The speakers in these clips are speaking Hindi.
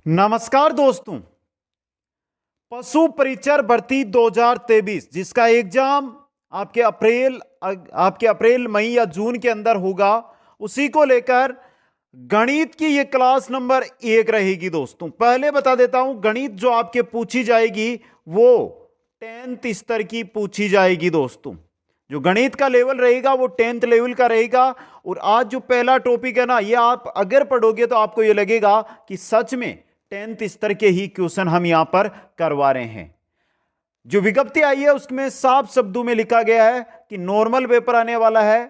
नमस्कार दोस्तों। पशु परिचर भर्ती 2023 जिसका एग्जाम आपके अप्रैल मई या जून के अंदर होगा, उसी को लेकर गणित की ये क्लास नंबर 1 रहेगी। दोस्तों पहले बता देता हूं, गणित जो आपके पूछी जाएगी वो 10th स्तर की पूछी जाएगी। दोस्तों जो गणित का लेवल रहेगा वो 10th लेवल का रहेगा। और आज जो पहला टॉपिक है ना, ये आप अगर पढ़ोगे तो आपको ये लगेगा कि सच में 10th स्तर के ही क्वेश्चन हम यहां पर करवा रहे हैं। जो विज्ञप्ति आई है उसमें साफ शब्दों में लिखा गया है कि नॉर्मल पेपर आने वाला है,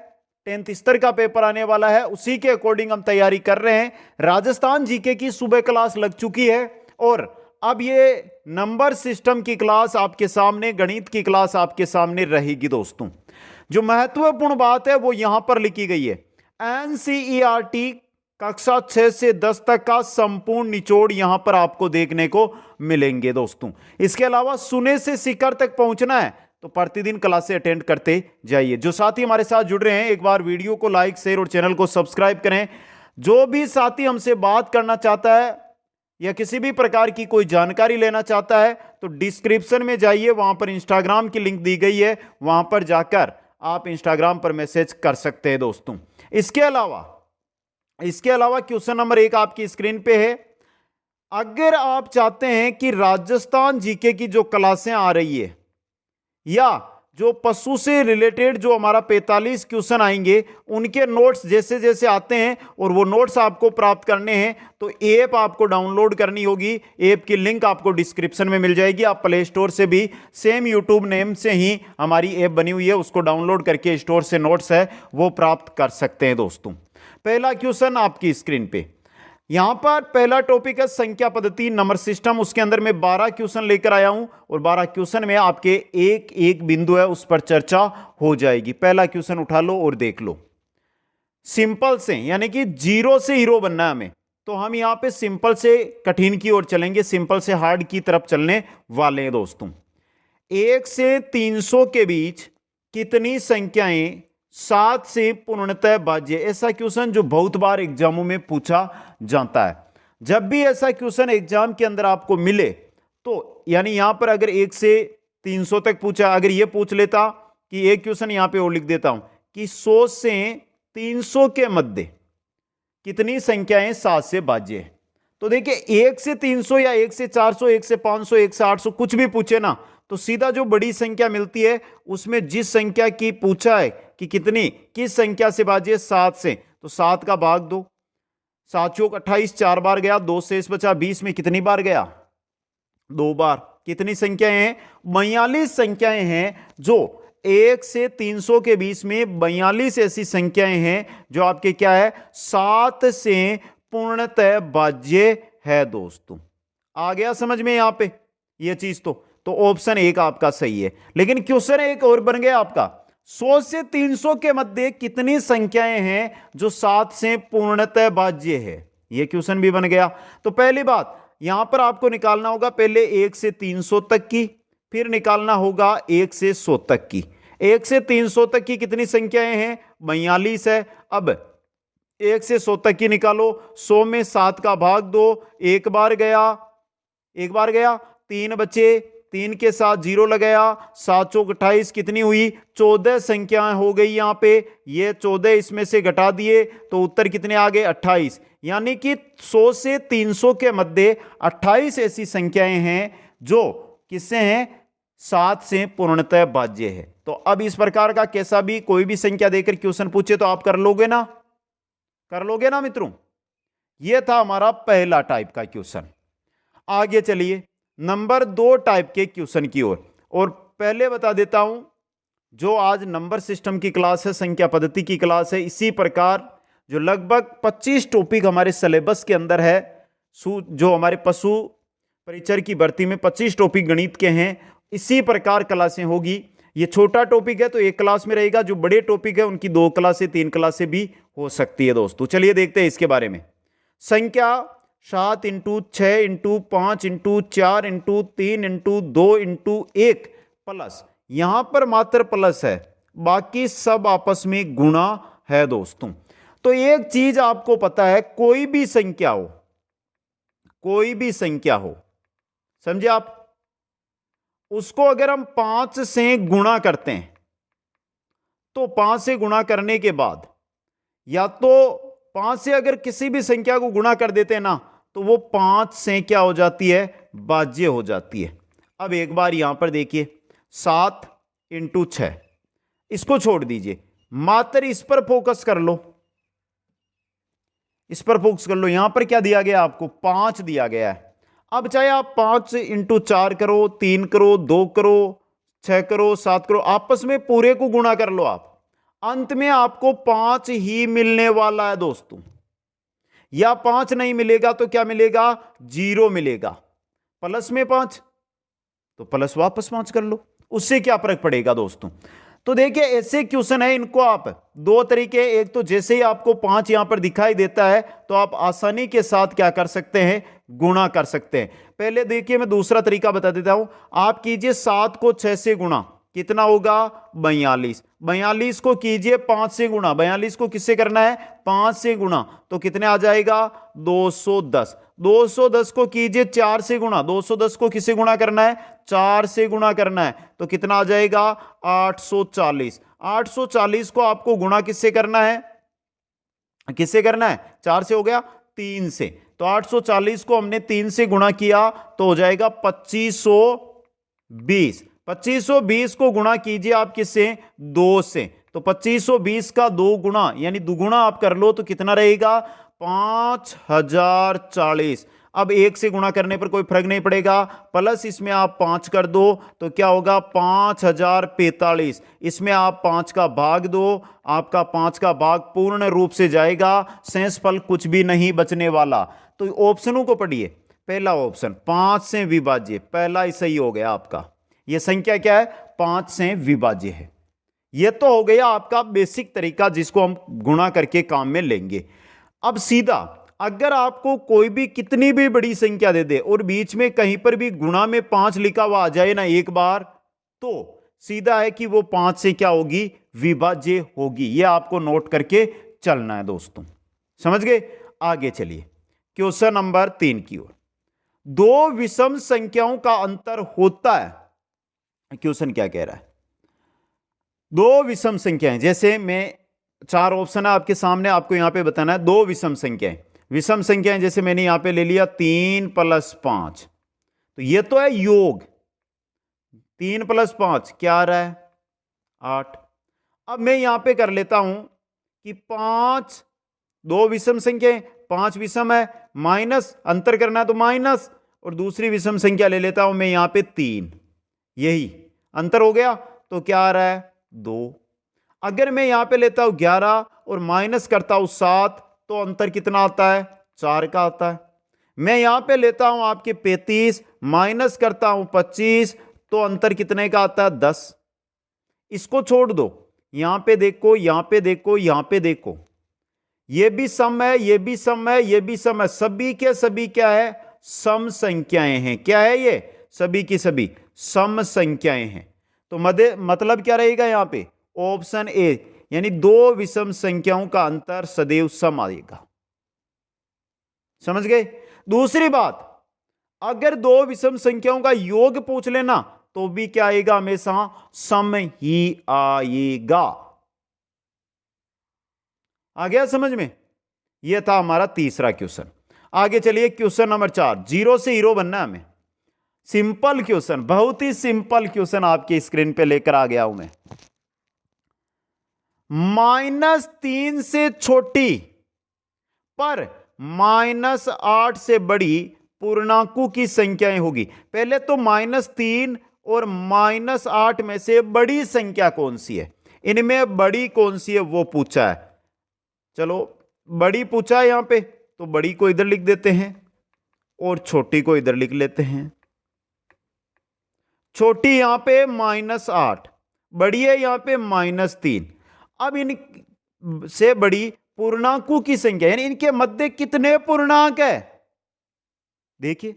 10th स्तर का पेपर आने वाला है, उसी के अकॉर्डिंग हम तैयारी कर रहे हैं। राजस्थान जीके की सुबह क्लास लग चुकी है और अब ये नंबर सिस्टम की क्लास आपके सामने, गणित की क्लास आपके सामने रहेगी। दोस्तों जो महत्वपूर्ण बात है वो यहां पर लिखी गई है, एनसीईआरटी कक्षा 6 से 10 तक का संपूर्ण निचोड़ यहां पर आपको देखने को मिलेंगे। दोस्तों इसके अलावा सुने से शिखर तक पहुंचना है तो प्रतिदिन क्लासें अटेंड करते जाइए। जो साथी हमारे साथ जुड़ रहे हैं, एक बार वीडियो को लाइक, शेयर और चैनल को सब्सक्राइब करें। जो भी साथी हमसे बात करना चाहता है या किसी भी प्रकार की कोई जानकारी लेना चाहता है तो डिस्क्रिप्शन में जाइए, वहां पर इंस्टाग्राम की लिंक दी गई है, वहां पर जाकर आप इंस्टाग्राम पर मैसेज कर सकते हैं। दोस्तों इसके अलावा क्वेश्चन नंबर 1 आपकी स्क्रीन पे है। अगर आप चाहते हैं कि राजस्थान जीके की जो क्लासें आ रही है या जो पशु से रिलेटेड जो हमारा 45 क्वेश्चन आएंगे उनके नोट्स जैसे जैसे आते हैं और वो नोट्स आपको प्राप्त करने हैं तो ऐप आपको डाउनलोड करनी होगी। ऐप की लिंक आपको डिस्क्रिप्शन में मिल जाएगी। आप प्ले स्टोर से भी सेम यूट्यूब नेम से ही हमारी ऐप बनी हुई है, उसको डाउनलोड करके स्टोर से नोट्स है वो प्राप्त कर सकते हैं। दोस्तों पहला क्वेश्चन आपकी स्क्रीन पे, यहां पर पहला टॉपिक है संख्या पद्धति नंबर सिस्टम। उसके अंदर मैं 12 क्वेश्चन लेकर आया हूं और 12 क्वेश्चन में आपके एक एक बिंदु है उस पर चर्चा हो जाएगी। पहला क्वेश्चन उठा लो और देख लो। सिंपल से यानी कि जीरो से हीरो बनना है हमें, तो हम यहां पे सिंपल से कठिन की ओर चलेंगे, सिंपल से हार्ड की तरफ चलने वाले हैं। दोस्तों 1 से 300 के बीच कितनी संख्याएं 7 से पूर्णतः भाज्य? ऐसा क्वेश्चन जो बहुत बार एग्जामों में पूछा जाता है। जब भी ऐसा क्वेश्चन एग्जाम के अंदर आपको मिले तो यानी यहां पर अगर 1 से 300 तक पूछा, अगर यह पूछ लेता कि एक क्वेश्चन यहां पे और लिख देता हूं कि 100 से 300 के मध्य कितनी संख्याएं 7 से भाज्य है, तो देखिए 1 से 300 या 1 से 400, 1 से 500, 1 से 800 कुछ भी पूछे ना, तो सीधा जो बड़ी संख्या मिलती है उसमें जिस संख्या की पूछा है कि कितनी किस संख्या से भाज्य 7 से, तो 7 का भाग दो, 7 चौक 28, 4 बार गया, 2 शेष बचा, 20 में कितनी बार गया? 2 बार। कितनी संख्याएं हैं? 42 संख्याएं हैं। जो 1 से 300 के बीच में 42 ऐसी संख्याएं हैं जो आपके क्या है 7 से पूर्णतः भाज्य है। दोस्तों आ गया समझ में यहां पे ये चीज? तो ऑप्शन 1 आपका सही है। लेकिन क्वेश्चन एक और बन गया आपका, 100 से 300 के मध्य कितनी संख्याएं हैं जो 7 से पूर्णतः भाज्य है? यह क्वेश्चन भी बन गया। तो पहली बात यहां पर आपको निकालना होगा पहले 1 से 300 तक की, फिर निकालना होगा 1 से 100 तक की। 1 से 300 तक की कितनी संख्याएं हैं? 42 है। अब 1 से 100 तक की निकालो, 100 में 7 का भाग दो, एक बार गया, 3 बचे, 3 के साथ 0 लगाया, 7 चौक 28 कितनी हुई? 14 संख्याएं हो गई यहां पे। ये 14 इसमें से घटा दिए तो उत्तर कितने आ गए? 28। यानी कि 100 से 300 के मध्य 28 ऐसी संख्याएं हैं जो किससे हैं? 7 से पूर्णतः भाज्य है। तो अब इस प्रकार का कैसा भी कोई भी संख्या देकर क्वेश्चन पूछे तो आप कर लोगे ना मित्रों? यह था हमारा पहला टाइप का क्वेश्चन। आगे चलिए नंबर 2 टाइप के क्वेश्चन की ओर। और पहले बता देता हूं, जो आज नंबर सिस्टम की क्लास है, संख्या पद्धति की क्लास है, इसी प्रकार जो लगभग 25 टॉपिक हमारे सिलेबस के अंदर है, जो हमारे पशु परिचर की भर्ती में 25 टॉपिक गणित के हैं, इसी प्रकार क्लासें होगी। ये छोटा टॉपिक है तो एक क्लास में रहेगा, जो बड़े टॉपिक है उनकी 2 क्लासें 3 क्लासें भी हो सकती है। दोस्तों चलिए देखते हैं इसके बारे में। संख्या 7 into 6 into 5 into 4 into 3 into 2 into 1 plus, यहां पर मात्र प्लस है, बाकी सब आपस में गुणा है। दोस्तों तो एक चीज आपको पता है, कोई भी संख्या हो, कोई भी संख्या हो, समझे आप, उसको अगर हम 5 से गुणा करते हैं तो 5 से गुणा करने के बाद या तो 5 से अगर किसी भी संख्या को गुणा कर देते हैं ना तो वो 5 से क्या हो जाती है, भाज्य हो जाती है। अब एक बार यहां पर देखिए 7 × 6, इसको छोड़ दीजिए, मात्र इस पर फोकस कर लो, इस पर फोकस कर लो। यहां पर क्या दिया गया आपको, 5 दिया गया है। अब चाहे आप 5 × 4 करो, 3 करो, 2 करो, 6 करो, 7 करो, आपस में पूरे को गुणा कर लो आप, अंत में आपको 5 ही मिलने वाला है दोस्तों। या 5 नहीं मिलेगा तो क्या मिलेगा, 0 मिलेगा। प्लस में 5 तो प्लस वापस 5 कर लो, उससे क्या फर्क पड़ेगा दोस्तों। तो देखिए ऐसे क्वेश्चन है, इनको आप दो तरीके, एक तो जैसे ही आपको 5 यहां पर दिखाई देता है तो आप आसानी के साथ क्या कर सकते हैं, गुणा कर सकते हैं। पहले देखिए मैं दूसरा तरीका बता देता हूं, आप कीजिए 7 को 6 से गुणा, कितना होगा 42, 42 को कीजिए 5 से गुणा, 42 को किससे करना है, 5 से गुणा, तो कितने आ जाएगा 210, 210 को कीजिए 4 से गुणा, 210 को किससे गुणा करना है, 4 से गुणा करना है, तो कितना आ जाएगा 840, 840 को आपको गुणा किससे करना है, किससे करना है, 4 से हो गया, 3 से, तो 840 को हमने 3 से गुणा किया तो हो जाएगा 2520, 2520 को गुणा कीजिए आप किससे, 2 से, तो 2520 का 2 गुणा यानी दुगुना आप कर लो तो कितना रहेगा 5040। अब 1 से गुणा करने पर कोई फर्क नहीं पड़ेगा, प्लस इसमें आप 5 कर दो तो क्या होगा 5045, इसमें आप 5 का भाग दो, आपका 5 का भाग पूर्ण रूप से जाएगा, शेषफल कुछ भी नहीं बचने वाला। तो ऑप्शनों को पढ़िए, पहला ऑप्शन 5 से विभाज्य, पहला ही सही हो गया आपका, यह संख्या क्या है 5 से विभाज्य है। यह तो हो गया आपका बेसिक तरीका जिसको हम गुणा करके काम में लेंगे। अब सीधा अगर आपको कोई भी कितनी भी बड़ी संख्या दे दे और बीच में कहीं पर भी गुणा में 5 लिखा हुआ आ जाए ना एक बार, तो सीधा है कि वो 5 से क्या होगी, विभाज्य होगी। यह आपको नोट करके चलना है दोस्तों, समझ गए। आगे चलिए क्वेश्चन नंबर 3 की ओर। दो विषम संख्याओं का अंतर होता है, क्वेश्चन क्या कह रहा है, दो विषम संख्याएं, जैसे मैं 4 ऑप्शन है आपके सामने, आपको यहां पे बताना है दो विषम संख्याएं, विषम संख्याएं जैसे मैंने यहां पे ले लिया 3 + 5, तो ये तो है योग, 3 + 5 क्या आ रहा है 8। अब मैं यहां पे कर लेता हूं कि 5, दो विषम संख्याएं, 5 विषम है, माइनस अंतर करना है तो माइनस, और दूसरी विषम संख्या ले लेता हूं मैं यहां पे 3, यही अंतर हो गया, तो क्या आ रहा है 2। अगर मैं यहां पे लेता हूं 11 और माइनस करता हूं 7 तो अंतर कितना आता है 4 का आता है। मैं यहां पे लेता हूं आपके 35 माइनस करता हूं 25 तो अंतर कितने का आता है 10। इसको छोड़ दो, यहां पे देखो, यहां पे देखो, यहां पे देखो, ये भी सम है, ये भी सम है, ये भी सम है, सभी के सभी क्या है सम संख्याएं हैं। क्या है ये, सभी की सभी सम संख्याएं हैं। तो मतलब क्या रहेगा यहां पे ऑप्शन ए, यानी दो विषम संख्याओं का अंतर सदैव सम आएगा, समझ गए। दूसरी बात, अगर दो विषम संख्याओं का योग पूछ लेना तो भी क्या आएगा, हमेशा सम ही आएगा। आ गया समझ में। यह था हमारा तीसरा क्वेश्चन। आगे चलिए क्वेश्चन नंबर 4, 0 से हीरो बनना है हमें। सिंपल क्वेश्चन, बहुत ही सिंपल क्वेश्चन आपके स्क्रीन पे लेकर आ गया हूं मैं। -3 से छोटी पर -8 से बड़ी पूर्णांकों की संख्याएं होगी। पहले तो -3 और -8 में से बड़ी संख्या कौन सी है, इनमें बड़ी कौन सी है वो पूछा है। चलो बड़ी पूछा है यहां पे, तो बड़ी को इधर लिख देते हैं और छोटी को इधर लिख लेते हैं। छोटी यहां पे -8, बड़ी है यहां पे -3। अब इन से बड़ी पूर्णांकों की संख्या, यानी इनके मध्य कितने पूर्णांक है, देखिए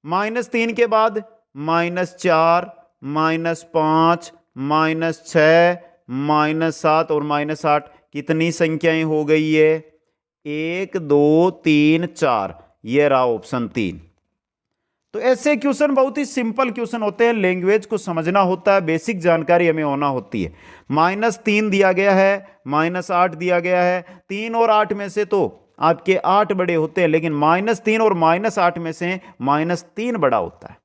-3 के बाद -4, -5, -6, -7 और -8, कितनी संख्याएं हो गई है 1 2 3 4, ये रहा ऑप्शन 3। तो ऐसे क्वेश्चन बहुत ही सिंपल क्वेश्चन होते हैं, लैंग्वेज को समझना होता है, बेसिक जानकारी हमें होना होती है। -3 दिया गया है, -8 दिया गया है, 3 और 8 में से तो आपके 8 बड़े होते हैं, लेकिन -3 और -8 में से -3 बड़ा होता है।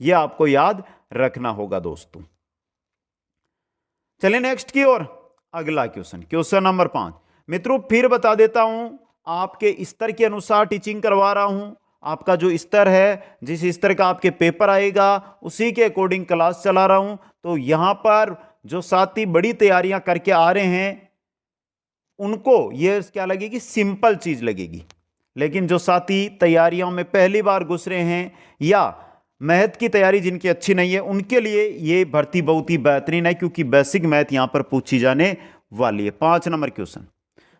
यह आपको याद रखना होगा दोस्तों। चलिए नेक्स्ट की ओर, अगला क्वेश्चन, क्वेश्चन नंबर 5। मित्रों फिर बता देता हूं, आपके स्तर के अनुसार टीचिंग करवा रहा हूं। आपका जो स्तर है, जिस स्तर का आपके पेपर आएगा, उसी के अकॉर्डिंग क्लास चला रहा हूं। तो यहां पर जो साथी बड़ी तैयारियां करके आ रहे हैं, उनको ये क्या लगेगी, सिंपल चीज लगेगी। लेकिन जो साथी तैयारियों में पहली बार घुस रहे हैं या मैथ की तैयारी जिनकी अच्छी नहीं है, उनके लिए ये भर्ती बहुत ही बेहतरीन है, क्योंकि बेसिक मैथ यहां पर पूछी जाने वाली है। 5 नंबर क्वेश्चन,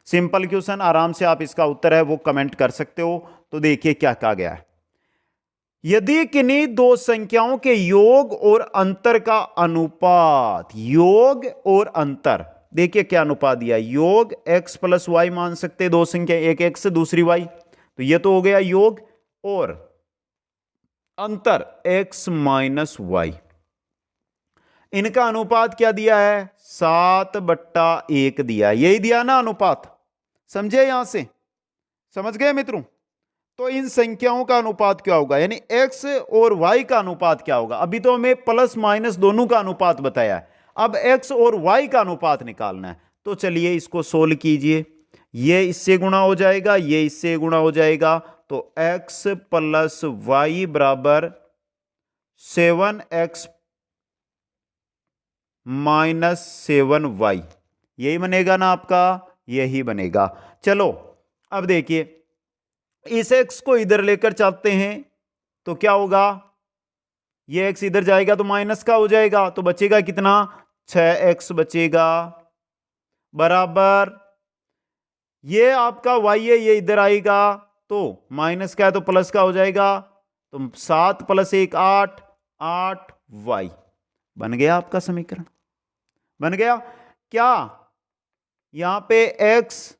सिंपल क्वेश्चन, आराम से आप इसका उत्तर है वो कमेंट कर सकते हो। तो देखिए क्या कहा गया है। यदि किन्हीं दो संख्याओं के योग और अंतर का अनुपात, योग और अंतर, देखिए क्या अनुपात दिया, योग x + y मान सकते हैं, दो संख्या, एक x दूसरी y, तो ये तो हो गया योग, और अंतर x - y, इनका अनुपात क्या दिया है, 7/1 दिया, यही दिया ना अनुपात, समझे, यहां से समझ गए मित्रों। तो इन संख्याओं का अनुपात क्या होगा, यानी x और y का अनुपात क्या होगा। अभी तो हमें प्लस माइनस दोनों का अनुपात बताया है, अब x और y का अनुपात निकालना है। तो चलिए इसको सोल्व कीजिए, ये इससे गुणा हो जाएगा, ये इससे गुणा हो जाएगा, तो x + y = 7x - 7y, यही बनेगा ना आपका, यही बनेगा। चलो अब देखिए, इस x को इधर लेकर चलते हैं तो क्या होगा, ये x इधर जाएगा तो माइनस का हो जाएगा, तो बचेगा कितना, 6x बचेगा, बराबर ये आपका y है, ये इधर आएगा तो माइनस का है तो प्लस का हो जाएगा, तो 7 + 1 8, 8y बन गया आपका समीकरण, बन गया। क्या यहां पे x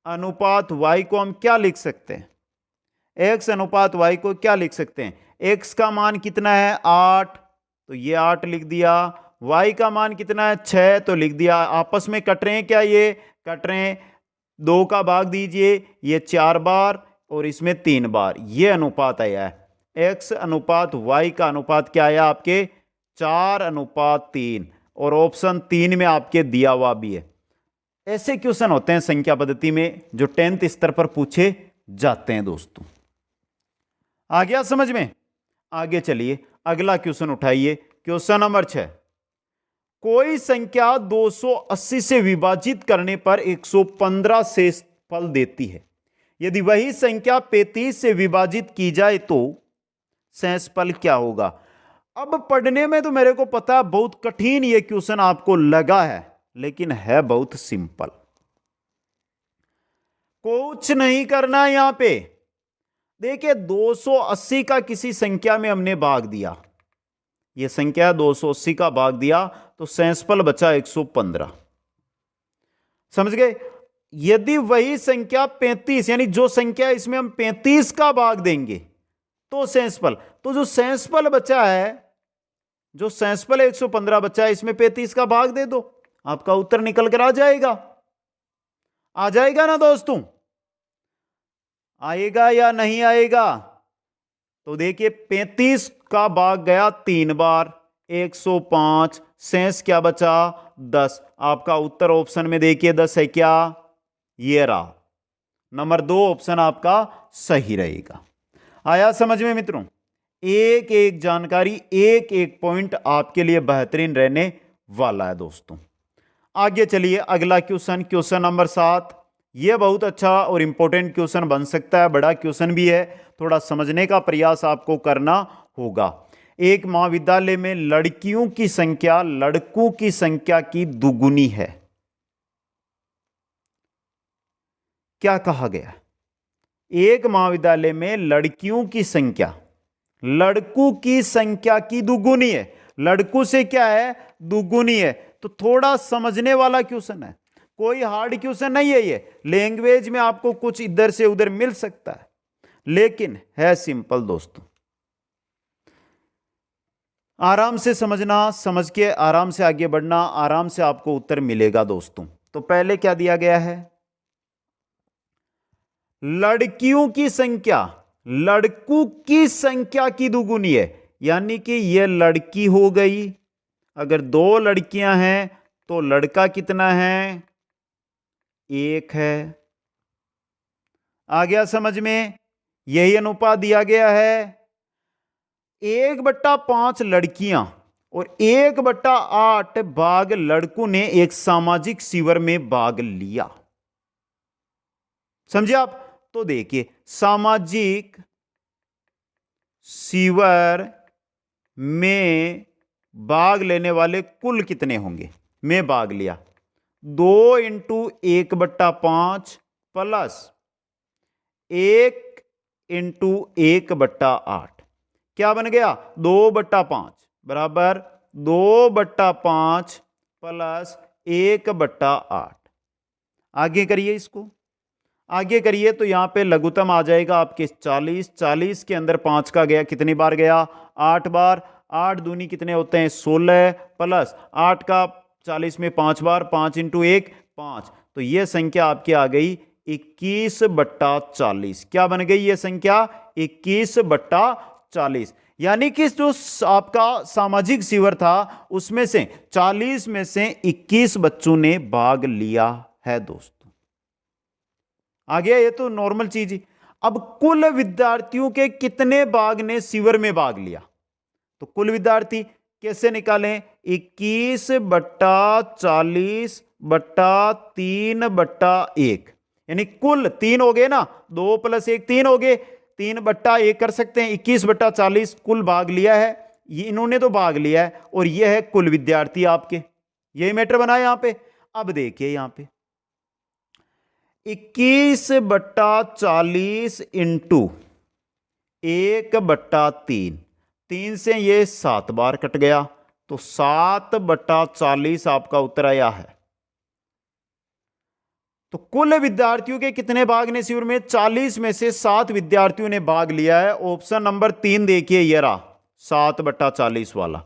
अनुपात y को हम क्या लिख सकते हैं, x अनुपात y को क्या लिख सकते हैं, x का मान कितना है 8, तो ये 8 लिख दिया, y का मान कितना है 6, तो लिख दिया। आपस में कट रहे हैं क्या, ये कट रहे हैं, 2 का भाग दीजिए, ये 4 बार और इसमें 3 बार, ये अनुपात आया है। x अनुपात y का अनुपात क्या आया आपके, 4/3, और ऑप्शन 3 में आपके दिया हुआ भी है। ऐसे क्वेश्चन होते हैं संख्या पद्धति में जो 10th स्तर पर पूछे जाते हैं दोस्तों। आ गया समझ में, आगे चलिए अगला क्वेश्चन उठाइए, क्वेश्चन नंबर 6। कोई संख्या 280 से विभाजित करने पर 115 शेष फल देती है, यदि वही संख्या 35 से विभाजित की जाए तो शेष फल क्या होगा। अब पढ़ने में तो मेरे को पता है बहुत कठिन ये क्वेश्चन आपको लगा है, लेकिन है बहुत सिंपल, कुछ नहीं करना है यहां पे। देखिए 280 का किसी संख्या में हमने भाग दिया, ये संख्या 280 का भाग दिया, तो शेषफल बचा 115, समझ गए। यदि वही संख्या 35, यानी जो संख्या इसमें हम 35 का भाग देंगे तो शेषफल, तो जो शेषफल बचा है, जो शेषफल 115 बचा है, इसमें 35 का भाग दे दो, आपका उत्तर निकल कर आ जाएगा, आ जाएगा ना दोस्तों, आएगा या नहीं आएगा। तो देखिए 35 का भाग गया 3 बार, 105, शेष क्या बचा 10, आपका उत्तर ऑप्शन में देखिए 10 है क्या, ये रहा नंबर 2 ऑप्शन आपका सही रहेगा। आया समझ में मित्रों, एक एक जानकारी, एक एक पॉइंट आपके लिए बेहतरीन रहने वाला है दोस्तों। आगे चलिए अगला क्वेश्चन, क्वेश्चन नंबर 7। यह बहुत अच्छा और इंपॉर्टेंट क्वेश्चन बन सकता है, बड़ा क्वेश्चन भी है, थोड़ा समझने का प्रयास आपको करना होगा। एक महाविद्यालय में लड़कियों की संख्या लड़कों की संख्या की दुगुनी है, क्या कहा गया। एक महाविद्यालय में लड़कियों की संख्या लड़कों की संख्या की दुगुनी है, लड़कों से क्या है दुगुनी है, तो थोड़ा समझने वाला क्वेश्चन है, कोई हार्ड क्वेश्चन नहीं है ये। लैंग्वेज में आपको कुछ इधर से उधर मिल सकता है, लेकिन है सिंपल दोस्तों। आराम से समझना, समझ के आराम से आगे बढ़ना, आराम से आपको उत्तर मिलेगा दोस्तों। तो पहले क्या दिया गया है, लड़कियों की संख्या लड़कों की संख्या की दुगुनी है, यानी कि यह लड़की हो गई। अगर 2 लड़कियां हैं तो लड़का कितना है, 1 है। आ गया समझ में, यही अनुपात दिया गया है। 1/5 लड़कियां और 1/8 भाग लड़कों ने एक सामाजिक शिविर में भाग लिया। समझे आप? तो देखिए, सामाजिक शिविर में भाग लेने वाले कुल कितने होंगे, मैं भाग लिया 2 × 1/5 प्लस 1 × 1/8, क्या बन गया 2/5 बराबर 2/5 प्लस 1/8। आगे करिए, इसको आगे करिए तो यहां पे लघुत्तम आ जाएगा आपके 40। 40 के अंदर 5 का गया, कितनी बार गया 8 बार। 8 दूनी कितने होते हैं 16 प्लस 8 का 40 में 5 बार, 5 × 1 5। तो यह संख्या आपकी आ गई 21/40। क्या बन गई यह संख्या 21/40। यानी कि जो आपका सामाजिक शिविर था उसमें से 40 में से 21 बच्चों ने भाग लिया है दोस्तों। आ गया, ये तो नॉर्मल चीज ही। अब कुल विद्यार्थियों के कितने भाग ने शिविर में भाग लिया, तो कुल विद्यार्थी कैसे निकालें, 21/40/3/1, यानी कुल 3 हो गए ना, 2 + 1 3 हो गए, 3/1 कर सकते हैं। 21/40 कुल भाग लिया है, ये इन्होंने तो भाग लिया है, और ये है कुल विद्यार्थी आपके। यही मैटर बना है यहां पे। अब देखिए यहां पे 21/40 × 1/3, 3 से ये 7 बार कट गया, तो 7/40 आपका उत्तर आया है। तो कुल विद्यार्थियों के कितने भाग ने शिविर में, 40 में से 7 विद्यार्थियों ने भाग लिया है। ऑप्शन नंबर 3 देखिए, ये रहा 7/40 वाला।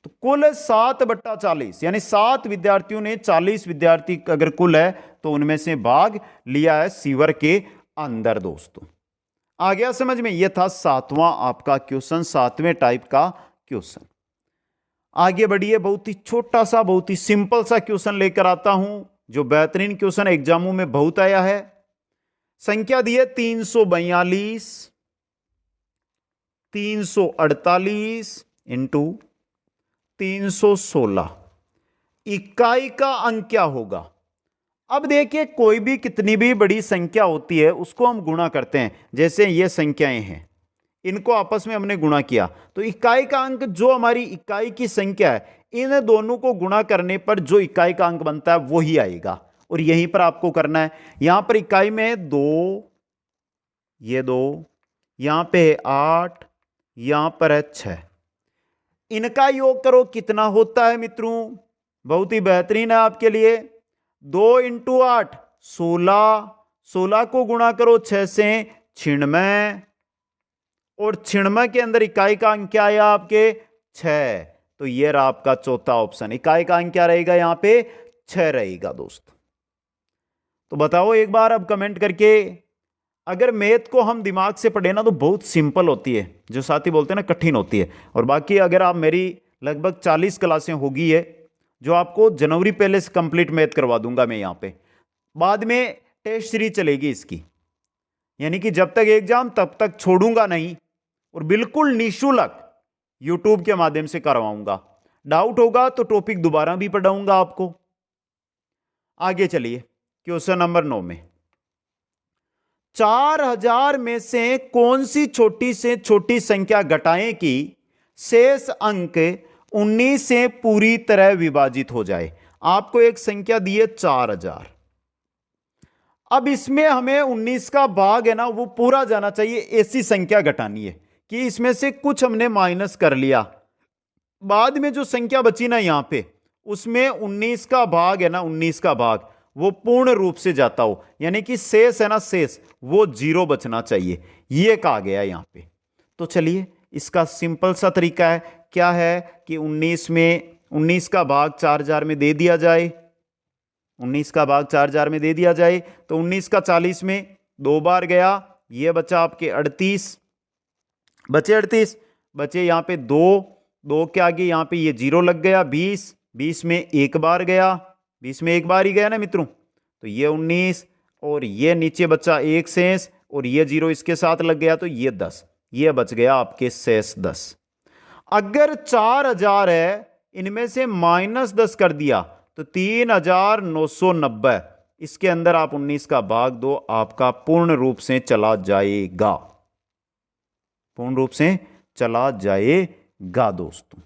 तो कुल 7/40 यानी 7 विद्यार्थियों ने, 40 विद्यार्थी अगर कुल है तो उनमें से भाग लिया है शिविर के अंदर दोस्तों। आ गया समझ में? यह था 7वां आपका क्वेश्चन, 7वें टाइप का क्वेश्चन। आगे बढ़िए, बहुत ही छोटा सा, बहुत ही सिंपल सा क्वेश्चन लेकर आता हूं, जो बेहतरीन क्वेश्चन एग्जामों में बहुत आया है। संख्या दी है 342, 348 × 316। इकाई का अंक क्या होगा? अब देखिए, कोई भी कितनी भी बड़ी संख्या होती है उसको हम गुणा करते हैं। जैसे ये संख्याएं हैं, इनको आपस में हमने गुणा किया, तो इकाई का अंक जो हमारी इकाई की संख्या है, इन दोनों को गुणा करने पर जो इकाई का अंक बनता है वो ही आएगा। और यहीं पर आपको करना है। यहां पर इकाई में 2, ये 2, यहां पे है 8, यहां पर है 6। इनका योग करो, कितना होता है मित्रों? बहुत ही बेहतरीन है आपके लिए। 2 × 8 16, 16 को गुणा करो 6 से 96, और 96 के अंदर इकाई का अंक क्या आया आपके 6। तो यह रहा आपका चौथा ऑप्शन। इकाई का अंक क्या रहेगा यहां पे 6 रहेगा दोस्तों। तो बताओ एक बार अब कमेंट करके। अगर मैथ को हम दिमाग से पढ़े ना तो बहुत सिंपल होती है, जो साथी बोलते हैं ना कठिन होती है। और बाकी अगर आप मेरी लगभग 40 क्लासें होगी है, जो आपको जनवरी पहले से कंप्लीट मैथ करवा दूंगा मैं यहां पे। बाद में टेस्ट सीरीज चलेगी इसकी, यानी कि जब तक एग्जाम तब तक छोड़ूंगा नहीं, और बिल्कुल निःशुल्क यूट्यूब के माध्यम से करवाऊंगा। डाउट होगा तो टॉपिक दोबारा भी पढ़ाऊंगा आपको। आगे चलिए क्वेश्चन नंबर 9 में, 4000 में से कौन सी छोटी से छोटी संख्या घटाएं कि शेष अंक 19 से पूरी तरह विभाजित हो जाए। आपको एक संख्या दी है 4000। अब इसमें हमें 19 का भाग है ना वो पूरा जाना चाहिए, ऐसी संख्या घटानी है कि इसमें से कुछ हमने माइनस कर लिया, बाद में जो संख्या बची ना यहां पे उसमें 19 का भाग है ना, 19 का भाग वो पूर्ण रूप से जाता हो, यानी कि शेष है ना, शेष वो 0 बचना चाहिए। ये कहा गया यहां पे। तो चलिए इसका सिंपल सा तरीका है, क्या है कि 19 का भाग 4000 में दे दिया जाए। 19 का भाग 4000 में दे दिया जाए तो 19 का 40 में 2 बार गया, ये बचा आपके 38, बचे 38, बचे यहां पे 2 के आगे यहां पे ये 0 लग गया, 20 में एक बार गया, 20 में एक बार ही गया ना मित्रों, तो ये 19 और ये नीचे बचा 1 शेष और ये 0 इसके साथ लग गया तो ये 10, ये बच गया आपके शेष 10। अगर 4000 है इनमें से -10 कर दिया तो 3990, इसके अंदर आप 19 का भाग दो, आपका पूर्ण रूप से चला जाएगा, पूर्ण रूप से चला जाएगा दोस्तों।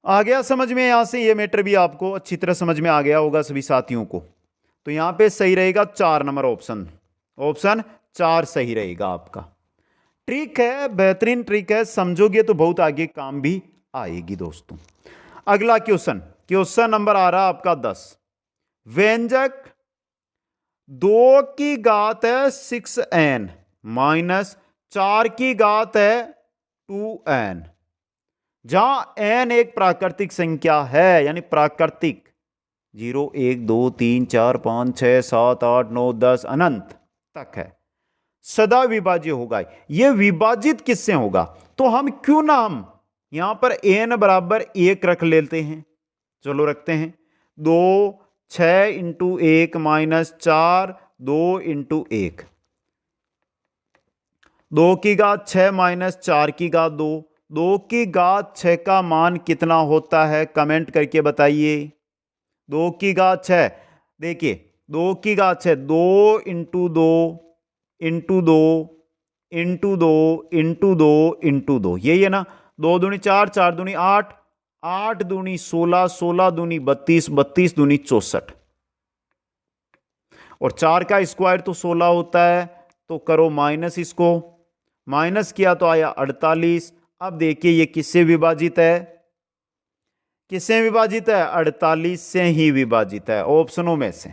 आ गया समझ में? यहां से ये मैटर भी आपको अच्छी तरह समझ में आ गया होगा सभी साथियों को। तो यहां पे सही रहेगा 4 नंबर ऑप्शन, ऑप्शन 4 सही रहेगा आपका। ट्रिक है, बेहतरीन ट्रिक है, समझोगे तो बहुत आगे काम भी आएगी दोस्तों। अगला क्वेश्चन, क्वेश्चन नंबर आ रहा आपका 10। व्यंजक 2 की घात है 6n माइनस 4 की घात है 2n, जहां n एक प्राकृतिक संख्या है, यानी प्राकृतिक 0 1 2 3 4 5 6 7 8 9 10 अनंत तक है, सदा विभाज्य होगा। यह विभाजित किससे होगा? तो हम क्यों ना हम यहां पर n बराबर 1 रख लेते हैं। चलो रखते हैं। 2 6 इंटू 1 माइनस 4 2 इंटू 1, 2 की घात 6 माइनस 4 की घात 2, 2 की घात 6 का मान कितना होता है कमेंट करके बताइए। 2 की घात 6, देखिए 2 की घात 6, 2 into 2 into 2 into 2 into 2 into 2, यही है ना। 2 दूनी 4, 4 दूनी 8, 8 दूनी 16, 16 दूनी 32, 32 दूनी 64, और 4 का स्क्वायर तो 16 होता है, तो करो माइनस, इसको माइनस किया तो आया 48। अब देखिए ये किससे विभाजित है, किससे विभाजित है? 48 से ही विभाजित है, ऑप्शनों में से।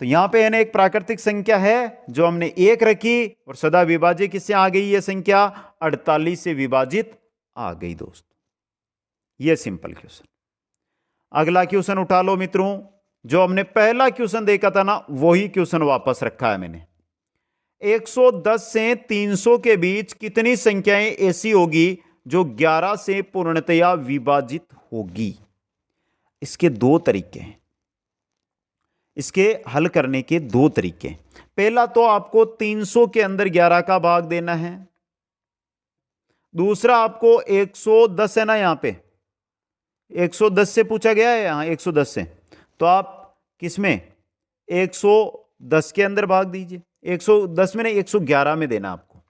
तो यहां पे एक प्राकृतिक संख्या है जो हमने 1 रखी और सदा विभाज्य किससे आ गई? ये संख्या 48 से विभाजित आ गई दोस्तों। ये सिंपल क्वेश्चन। अगला क्वेश्चन उठा लो मित्रों, जो हमने पहला क्वेश्चन देखा था ना, वही क्वेश्चन वापस रखा है मैंने। 110 से 300 के बीच कितनी संख्याएं ऐसी होगी जो 11 से पूर्णतया विभाजित होगी? इसके 2 तरीके हैं, इसके हल करने के 2 तरीके। पहला तो आपको 300 के अंदर 11 का भाग देना है, दूसरा आपको 110 है ना, यहां पे 110 से पूछा गया है, यहां 110 से, तो आप किसमें 110 के अंदर भाग दीजिए। 110 में नहीं, 111 में देना आपको,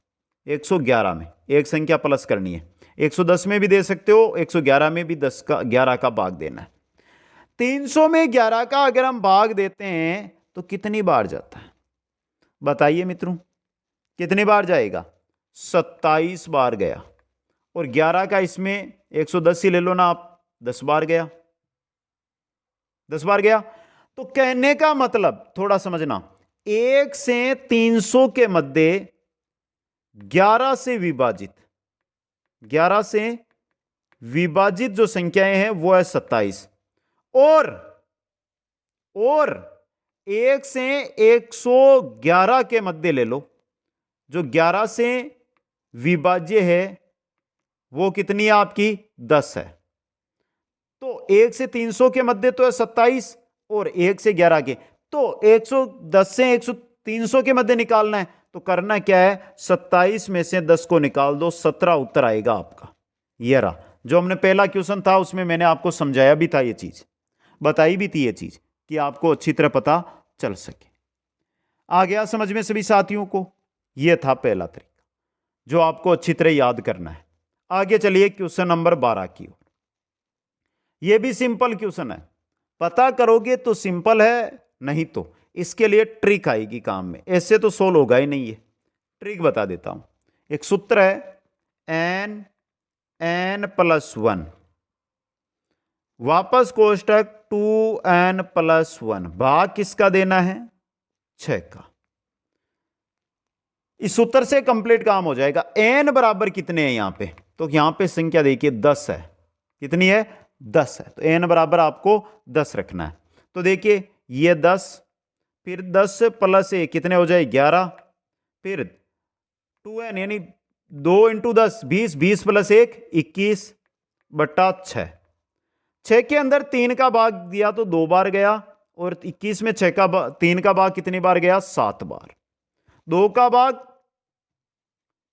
111 में एक संख्या प्लस करनी है। 110 में भी दे सकते हो, 111 में भी 11 का भाग देना है। 300 में 11 का अगर हम भाग देते हैं तो कितनी बार जाता है बताइए मित्रों, कितनी बार जाएगा? 27 बार गया। और 11 का इसमें 110 ही ले लो ना आप, 10 बार गया, 10 बार गया। तो कहने का मतलब थोड़ा समझना, 1 से 300 के मध्य 11 से विभाजित, 11 से विभाजित जो संख्याएं हैं वो है 27, और 1 से 111 के मध्य ले लो, जो 11 से विभाज्य है वो कितनी है आपकी? 10 है। तो 1 से 300 के मध्य तो है 27, और 1 से 11 के, तो 110 से 300 के मध्य निकालना है, तो करना क्या है? 27 में से 10 को निकाल दो, 17 उत्तर आएगा आपका। ये रहा, जो हमने पहला क्वेश्चन था उसमें मैंने आपको समझाया भी था, ये चीज बताई भी थी, ये चीज कि आपको अच्छी तरह पता चल सके। आ गया समझ में सभी साथियों को? यह था पहला तरीका जो आपको अच्छी तरह याद करना है। आगे चलिए क्वेश्चन नंबर 12 की ओर। यह भी सिंपल क्वेश्चन है, पता करोगे तो सिंपल है, नहीं तो इसके लिए ट्रिक आएगी काम में, ऐसे तो सोल्व होगा ही नहीं है। ट्रिक बता देता हूं। एक सूत्र है n+1, वापस कोष्टक 2n+1, भाग किसका देना है? 6 का। इस सूत्र से कंप्लीट काम हो जाएगा। n बराबर कितने हैं यहां पे, तो यहां पे संख्या देखिए 10 है। कितनी है? 10 है। तो n बराबर आपको 10 रखना है। तो देखिए ये 10, फिर 10 प्लस 1 कितने हो जाए? 11, फिर 2n यानी 2 इंटू 10 20, 20 प्लस 1 21 बट्टा 6। 6 के अंदर 3 का भाग दिया तो 2 बार गया, और 21 में 3 का भाग कितनी बार गया? 7 बार। 2 का भाग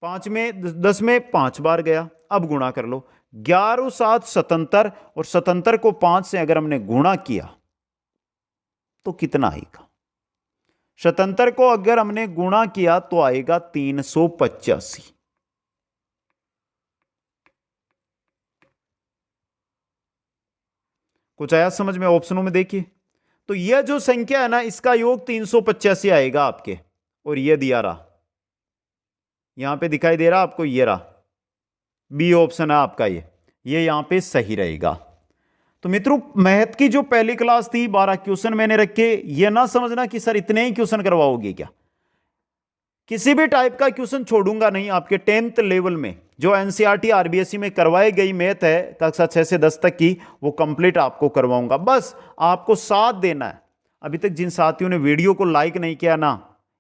5 में 10 में 5 बार गया। अब गुणा कर लो, 11 7 77, और 77 को 5 से अगर हमने गुणा किया तो कितना आएगा? 77 को अगर हमने गुणा किया तो आएगा 385। कुछ आया समझ में? ऑप्शनों में देखिए, तो यह जो संख्या है ना, इसका योग 385 आएगा आपके, और यह दिया रहा, यहां पे दिखाई दे रहा आपको, ये रहा बी ऑप्शन है आपका, ये यहां पे सही रहेगा। तो मित्रों, मैथ की जो पहली क्लास थी 12 क्वेश्चन मैंने रखे। ये ना समझना कि सर इतने ही क्वेश्चन करवाओगे क्या, किसी भी टाइप का क्वेश्चन छोड़ूंगा नहीं। आपके 10th लेवल में जो एनसीईआरटी आरबीएसई में करवाई गई मैथ है कक्षा 6 से 10 तक की, वो कंप्लीट आपको करवाऊंगा। बस आपको साथ देना है। अभी तक जिन साथियों ने वीडियो को लाइक नहीं किया ना,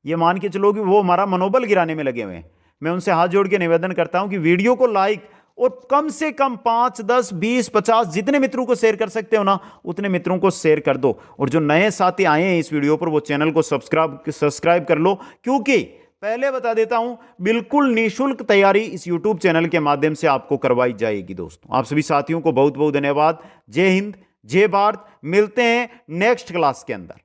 ये मान के चलो कि वो हमारा मनोबल गिराने में लगे हुए हैं। मैं उनसे हाथ जोड़ के निवेदन करता हूं कि वीडियो को लाइक, और कम से कम 5 10 20 50 जितने मित्रों को शेयर कर सकते हो ना, उतने मित्रों को शेयर कर दो। और जो नए साथी आए हैं इस वीडियो पर, वो चैनल को सब्सक्राइब कर लो, क्योंकि पहले बता देता हूं, बिल्कुल निःशुल्क तैयारी इस YouTube चैनल के माध्यम से आपको करवाई जाएगी। दोस्तों, आप सभी साथियों को बहुत बहुत धन्यवाद। जय हिंद, जय भारत। मिलते हैं नेक्स्ट क्लास के अंदर।